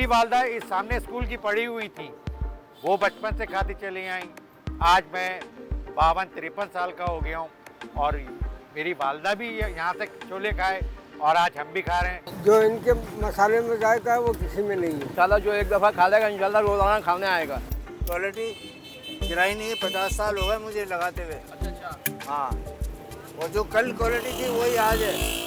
मेरी वालदा इस सामने स्कूल की पढ़ी हुई थी, वो बचपन से खाती चली आई। आज मैं 52-53 साल का हो गया हूँ और मेरी वालदा भी यहाँ से छोले खाए और आज हम भी खा रहे हैं। जो इनके मसाले में जायका है वो किसी में नहीं है। इंशाल्लाह जो एक दफ़ा खा लेगा इंशाल्लाह रोज़ाना खाने आएगा। क्वालिटी गिराई नहीं है, 50 साल हो गए मुझे लगाते हुए। अच्छा। हाँ, और जो कल क्वालिटी थी वही आज है।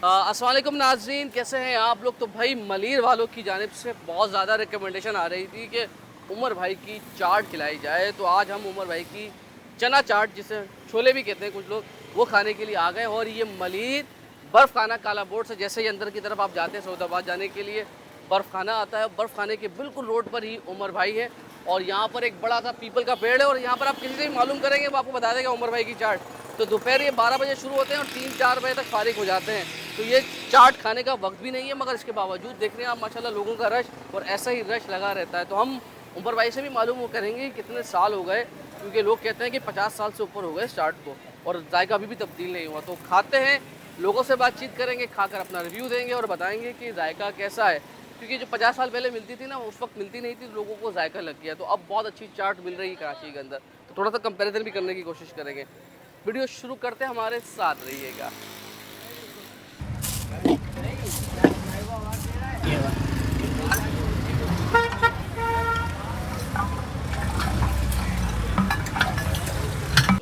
अस्सलाम वालेकुम नाज़रीन, कैसे हैं आप लोग। तो भाई मलीर वालों की जानिब से बहुत ज़्यादा रिकमेंडेशन आ रही थी कि उमर भाई की चाट खिलाई जाए, तो आज हम उमर भाई की चना चाट, जिसे छोले भी कहते हैं कुछ लोग, वो खाने के लिए आ गए। और ये मलीर बर्फ़ खाना काला बोर्ड से जैसे ही अंदर की तरफ आप जाते हैं सऊदाबाद जाने के लिए, बर्फ़ खाना आता है। बर्फ़ खाने के बिल्कुल रोड पर ही उमर भाई है और यहाँ पर एक बड़ा सा पीपल का पेड़ है। और यहाँ पर आप किसी से भी मालूम करेंगे वो आपको बता देगा उमर भाई की चाट। तो दोपहर ये 12 बजे शुरू होते हैं और 3-4 बजे तक फारिग हो जाते हैं। तो ये चाट खाने का वक्त भी नहीं है, मगर इसके बावजूद देख रहे हैं आप माशाल्लाह लोगों का रश, और ऐसा ही रश लगा रहता है। तो हम उमर भाई से भी मालूम करेंगे कितने साल हो गए, क्योंकि लोग कहते हैं कि 50 साल से ऊपर हो गए चाट को और जायका अभी भी तब्दील नहीं हुआ। तो खाते हैं, लोगों से बातचीत करेंगे, खाकर अपना रिव्यू देंगे और बताएंगे कि जायका कैसा है। क्योंकि जो 50 साल पहले मिलती थी ना, उस वक्त मिलती नहीं थी, लोगों को जायका लग गया। तो अब बहुत अच्छी चाट मिल रही है कराची के अंदर, तो थोड़ा सा कंपैरिजन भी करने की कोशिश करेंगे। वीडियो शुरू करते हैं, हमारे साथ रहिएगा। तो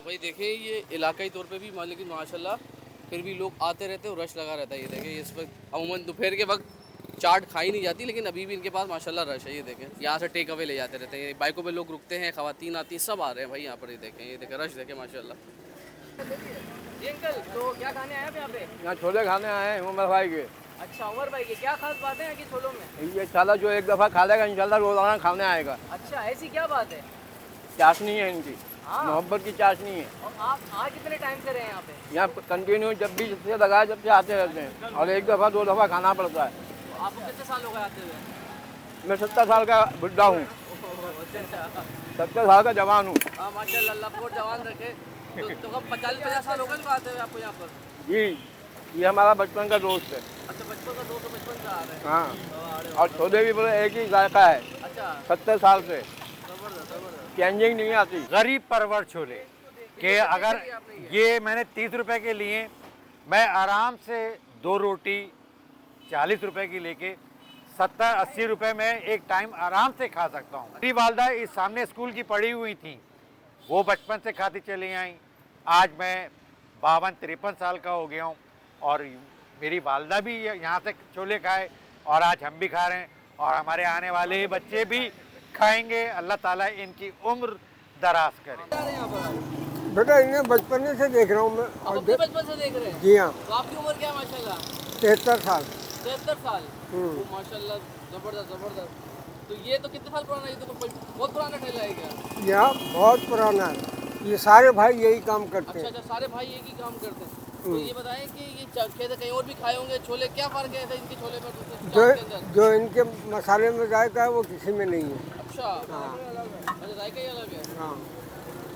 भाई देखें, ये इलाकाई तौर पे भी लेकिन माशाल्लाह फिर भी लोग आते रहते हैं और रश लगा रहता है। ये देखें, इस वक्त अमूमन दोपहर के वक्त चाट खाई नहीं जाती, लेकिन अभी भी इनके पास माशाल्लाह रश है। ये देखें, यहाँ से टेक अवे ले जाते रहते हैं, बाइकों पे लोग रुकते हैं, खवातीन आती हैं, सब आ रहे हैं भाई यहाँ पर। ये देखें रश देखें माशाल्लाह। जी अंकल, तो क्या खाने आए आप यहाँ पे? यहाँ छोले खाने आए हैं उमर भाई के। अच्छा, उमर भाई के क्या खास बातें हैं कि छोलों में? ये इंशाल्लाह जो एक दफ़ा खा लेगा इंशाल्लाह रोज़ाना खाने आएगा। अच्छा, ऐसी क्या बात है? चाशनी है इनकी, हाँ। मोहब्बत की चाशनी है। और आप आज कितने टाइम से रहे हैं यहाँ पे? यहाँ कंटिन्यू जब भी से लगाए जब से आते रहते हैं, और एक दफ़ा 2 दफ़ा खाना पड़ता है। तो आपको कितने साल हो गए आते हुए? मैं 70 साल का बुढ़ा हूँ, 70 साल का जवान हूँ। हाँ माशाल्लाह, अल्लाह को जवान रखे। तो कब 40-50 साल हो गए आते हुए आपको यहाँ पर? जी, ये हमारा बचपन का दोस्त है। अच्छा, बचपन का दोस्त, बचपन से आ रहे हैं। हाँ, और छोले भी बोले एक ही जायका है। अच्छा, 70 साल से जबरदस्त जबरदस्त। चेंजिंग नहीं आती। गरीब परवर छोले के अगर ये मैंने 30 रुपए के लिए, मैं आराम से 2 रोटी 40 रुपए की लेके 70-80 रुपए में एक टाइम आराम से खा सकता हूँ। मेरी वालदा इस सामने स्कूल की पढ़ी हुई थी, वो बचपन से खाती चली आई। आज मैं 52-53 साल का हो गया हूँ और मेरी वालदा भी यहाँ से छोले खाए और आज हम भी खा रहे हैं और हमारे आने वाले बच्चे भी खाएंगे। अल्लाह ताला इनकी उम्र दराज करे। बेटा इन्हें बचपन से देख रहा हूँ मैं। आप अपने बचपन से देख रहे हैं? जी हाँ। तो आपकी उम्र क्या है माशाल्लाह? 73 साल। 73 साल। तो माशाल्लाह जबरदस्त जबरदस्त। तो ये तो कितने साल पुराना है? ये तो बहुत पुराना ठेला है क्या? यह बहुत पुराना है, ये सारे भाई यही काम करते अच्छा हैं। अच्छा, सारे भाई एक ही काम करते हैं। तो ये बताएं कि ये खेत कहीं और भी खाए होंगे छोले, क्या फ़र्क है इनके छोले में दूसरे जो चाट के अंदर? जो इनके मसाले में जायका है वो किसी में नहीं है। अच्छा, अच्छा जायका ही अलग है। हाँ,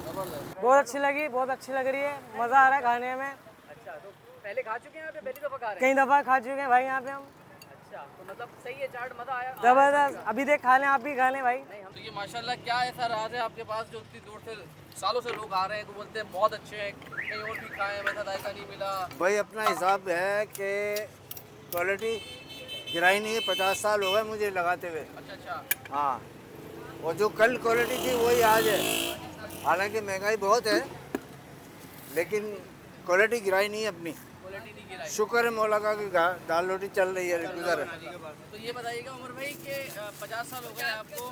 जबरदस्त। बहुत अच्छी लगी, बहुत अच्छी लग रही है, मज़ा आ रहा है खाने में। अच्छा, तो पहले खा चुके हैं यहाँ पे? पहली दफ़ा खा रहे हैं? कई दफ़ा खा चुके हैं भाई यहाँ पे हम। अच्छा, तो मतलब सही है चाट, मज़ा आया? ज़बरदस्त। अभी देख खा लें, आप भी खा लें भाई। नहीं, हम तो ये माशाल्लाह क्या ऐसा राज है आपके पास जो इतनी दूर से सालों से लोग आ रहे हैं तो बोलते हैं बहुत अच्छे हैं, कहीं और भी खाए वैसा जायका नहीं मिला? भाई अपना हिसाब है कि क्वालिटी गिराई नहीं है, 50 साल हो गए मुझे लगाते हुए। अच्छा अच्छा। हाँ, और जो कल क्वालिटी थी वही आज है। हालांकि महंगाई बहुत है, लेकिन क्वालिटी गिराई नहीं है अपनी। क्वालिटी नहीं गिराई। शुक्र है मौला का कि दाल रोटी चल रही है रेगुलर। तो ये बताइएगा उमर भाई कि 50 साल हो गए आपको,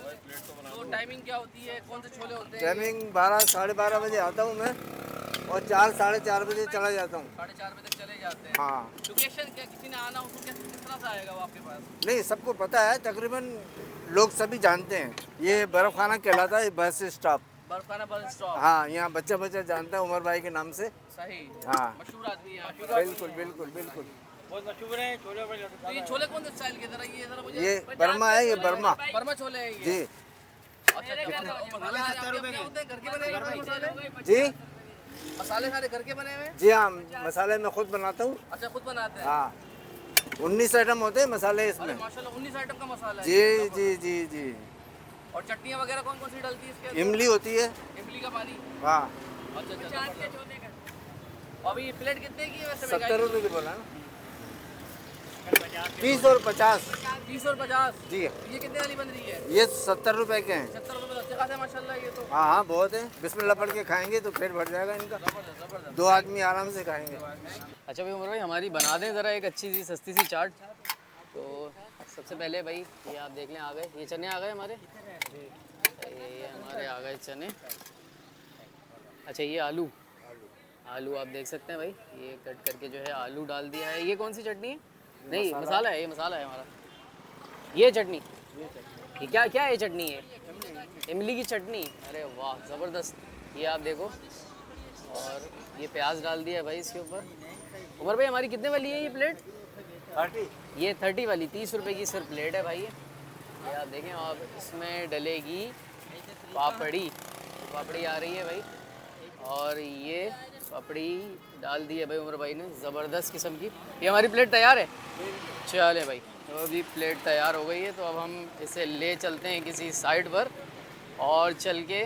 तो टाइमिंग क्या होती है, कौन से छोले होते हैं? टाइमिंग 12-12:30 बजे आता हूँ मैं और 4-4:30 बजे चला जाता हूँ। 4:30 बजे तक चले जाते हैं। हाँ, लोकेशन क्या, किसी ने आना हो तो किस तरह से आएगा वो आपके पास? नहीं सबको पता है, तकरीबन लोग सभी जानते हैं। ये बर्फ़ खाना कहलाता है, बस स्टॉप। बर्फ खाना बस स्टॉप। हाँ, यहाँ बच्चा बच्चा जानता है उमर भाई के नाम से। सही। हाँ, मशहूर आदमी है। बिल्कुल बिल्कुल बिल्कुल। तो ये छोले कौन से स्टाइल के? जरा ये जरा मुझे। ये बर्मा है, ये बर्मा बर्मा छोले हैं ये। जी। अच्छा, मसाले आपके अपने होते हैं, घर के बने हुए मसाले? जी मसाले सारे घर के बने हुए हैं? जी हाँ, मसाले मैं खुद बनाता हूँ। अच्छा, खुद बनाते हैं? हाँ, 19 आइटम होते हैं मसाले अरे इसमें। माशाल्लाह, 19 आइटम का मसाला है। जी जी जी जी। और चटनियाँ वगैरह कौन कौन सी डलती है इसके अंदर? इमली होती है। इमली का पानी। हाँ, अच्छा अच्छा। अभी ये प्लेट कितने की है वैसे? 70 रुपये की बोला ना। 30 और 50। 30 और 50। जी, ये कितने वाली बन रही है? ये 70 रुपए के हैं। 70 रुपये तो अच्छे खाते हैं माशाल्लाह ये तो। हाँ हाँ, बहुत है। बिस्मिल्लाह पढ़ के खाएंगे तो पेट भर जाएगा इनका। जबरदस्त जबरदस्त। 2 आदमी आराम से खाएंगे। अच्छा भाई उमर भाई, हमारी बना दें ज़रा एक अच्छी सी सस्ती सी चाट। तो सबसे पहले भाई ये आप देख लें, आ गए ये चने, आ गए हमारे। ये हमारे आ गए चने। अच्छा, ये आलू, आलू आप देख सकते हैं भाई, ये कट करके जो है आलू डाल दिया है। ये कौन सी चटनी है? नहीं, मसाला है, ये मसाला है हमारा। ये चटनी, ये क्या क्या है? चटनी है इमली की चटनी। अरे वाह, ज़बरदस्त। ये आप देखो, और ये प्याज डाल दिया है भाई इसके ऊपर। उमर भाई, हमारी कितने वाली है ये प्लेट? 30। ये 30 वाली, 30 रुपए की सिर्फ प्लेट है भाई ये आप देखें। और इसमें डलेगी पापड़ी, पापड़ी आ रही है भाई। और ये पापड़ी डाल दी है भाई उमर भाई ने, ज़बरदस्त किस्म की। ये हमारी प्लेट तैयार है। चले भाई, तो अभी प्लेट तैयार हो गई है, तो अब हम इसे ले चलते हैं किसी साइड पर और चल के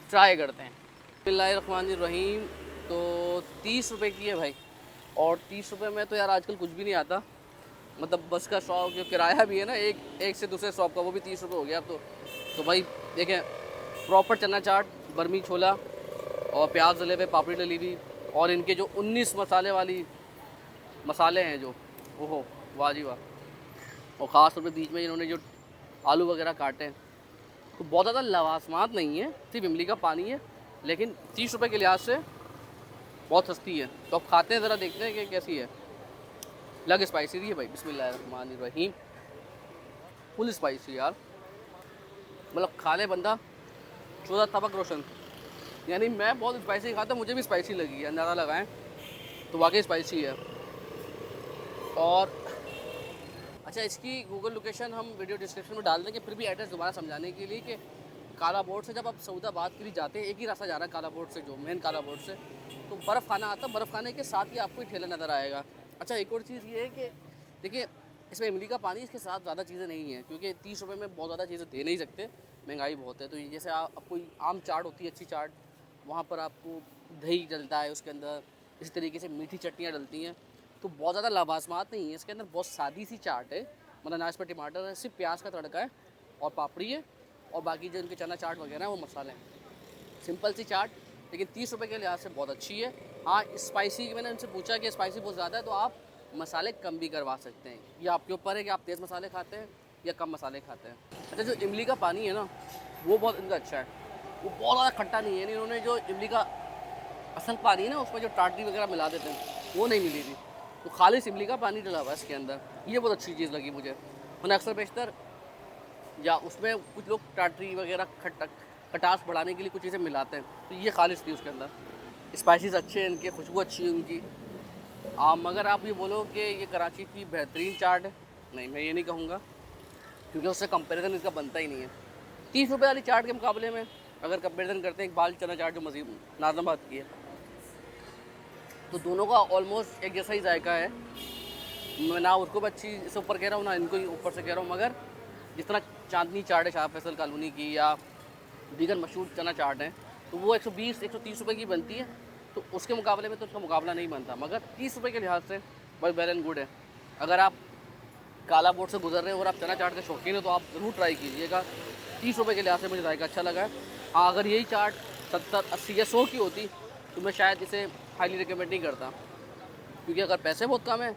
ट्राई करते हैं। बिस्मिल्लाहिर्रहमानिर्रहीम। तो 30 रुपए की है भाई, और 30 रुपए में तो यार आजकल कुछ भी नहीं आता। मतलब बस का शॉप जो किराया भी है ना, एक से दूसरे शॉप का, वो भी 30 रुपये हो गया अब तो भाई देखें, प्रॉपर चना चाट, बर्मी छोला और प्याज डले हुए, पापड़ी डली हुई, और इनके जो 19 मसाले वाली मसाले हैं जो, ओहो वाह जी वाह। और ख़ास तौर पे बीच में इन्होंने जो आलू वगैरह काटे हैं, तो बहुत ज़्यादा लवासमात नहीं है, सिर्फ इमली का पानी है, लेकिन 30 रुपये के लिहाज से बहुत सस्ती है। तो अब खाते हैं, ज़रा देखते हैं कि कैसी है। लग स्पाइसी रही है भाई। बिस्मिल्लाहिर्रहमानिर्रहीम। फुल स्पाइसी यार, मतलब खा ले बंदा 14 तबक रोशन। यानी मैं बहुत स्पाइसी खाता, मुझे भी स्पाइसी लगी है, अंदाज़ा लगाएं तो वाकई स्पाइसी है। और अच्छा, इसकी गूगल लोकेशन हम वीडियो डिस्क्रिप्शन में डाल देंगे, फिर भी एड्रेस दोबारा समझाने के लिए कि काला बोर्ड से जब आप सऊदाबाद के लिए जाते हैं, एक ही रास्ता जा रहा है काला बोर्ड से, जो मेन काला बोर्ड से, तो बर्फ़ खाना आता है, बर्फ़ खाने के साथ ही आपको ठेला नज़र आएगा। अच्छा, एक और चीज़ ये है कि देखिए, इसमें इमली का पानी, इसके साथ ज़्यादा चीज़ें नहीं है, क्योंकि 30 रुपये में बहुत ज़्यादा चीज़ें दे नहीं सकते, महंगाई बहुत है। तो जैसे आप कोई आम चाट होती है अच्छी चाट, वहाँ पर आपको दही डलता है उसके अंदर, इसी तरीके से मीठी चटनियाँ डलती हैं, तो बहुत ज़्यादा लवाजमात नहीं है इसके अंदर। बहुत सादी सी चाट है, मतलब ना इसमें टमाटर है, सिर्फ प्याज का तड़का है और पापड़ी है, और बाकी जो इनके चना चाट वगैरह हैं वो मसाले हैं। सिंपल सी चाट, लेकिन 30 रुपये के लिहाज से बहुत अच्छी है। हाँ, स्पाइसी, मैंने उनसे पूछा कि स्पाइसी बहुत ज़्यादा है, तो आप मसाले कम भी करवा सकते हैं, ये आपके ऊपर है कि आप तेज़ मसाले खाते हैं या कम मसाले खाते हैं। अच्छा, जो इमली का पानी है ना, वो बहुत इनका अच्छा है, वो बहुत ज़्यादा खट्टा नहीं है। इन्होंने जो इमली का असल पानी है ना, उसमें जो टाटरी वगैरह मिला देते हैं, वो नहीं मिली थी, तो खालिस इमली का पानी डला हुआ है इसके अंदर। ये बहुत अच्छी चीज़ लगी मुझे। मैंने अक्सर बेशतर या उसमें कुछ लोग टाटरी वगैरह खटास बढ़ाने के लिए कुछ चीज़ें मिलाते हैं, तो ये खालिस थी उसके अंदर। स्पाइसेस अच्छे हैं इनके, खुशबू अच्छी है उनकी। मगर आप ये बोलो कि ये कराची की बेहतरीन चाट है, नहीं, मैं ये नहीं कहूँगा, क्योंकि उससे कंपैरिजन इसका बनता ही नहीं है। 30 रुपये वाली चाट के मुकाबले में अगर कंपैरिजन करते हैं इकबाल चना चाट जो मज़ीद नाज़िमाबाद की है, तो दोनों का ऑलमोस्ट एक जैसा ही जायका है। मैं ना उसको भी अच्छी से ऊपर कह रहा हूँ, ना इनको ही ऊपर से कह रहा हूँ, मगर जिस तरह चांदनी चाट है शाह फैसल कॉलोनी की या दीगर मशहूर चना चाट है, तो वो 120-130 रुपये की बनती है, तो उसके मुकाबले में तो उसका मुकाबला नहीं बनता। मगर 30 रुपये के लिहाज से बहुत वेल एंड गुड है। अगर आप काला बोर्ड से गुजर रहे हैं और आप चना चाट के शौकीन है, तो आप ज़रूर ट्राई कीजिएगा। 30 रुपये के लिहाज से मुझे जायका अच्छा लगा है। हाँ, अगर यही चाट 70, 80 या 100 की होती तो मैं शायद इसे हाईली रिकमेंड नहीं करता, क्योंकि अगर पैसे बहुत कम है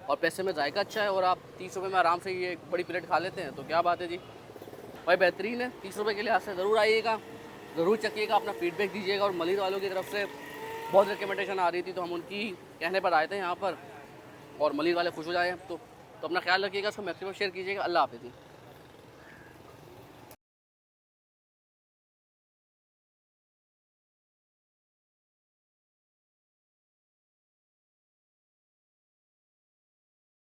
और पैसे में जायका अच्छा है और आप 30 रुपये में आराम से ये बड़ी प्लेट खा लेते हैं, तो क्या बात है जी भाई, बेहतरीन है। 30 रुपये के लिहाज से ज़रूर आइएगा, ज़रूर चखिएगा, अपना फीडबैक दीजिएगा। और मलिर वालों की तरफ से बहुत रिकमेंडेशन आ रही थी, तो हम उनकी कहने पर आए थे यहाँ पर, और मलिर वाले खुश हो जाए तो अपना ख्याल रखिएगा, उसको मैक्सिमम शेयर कीजिएगा। अल्लाह हाफ़िज़।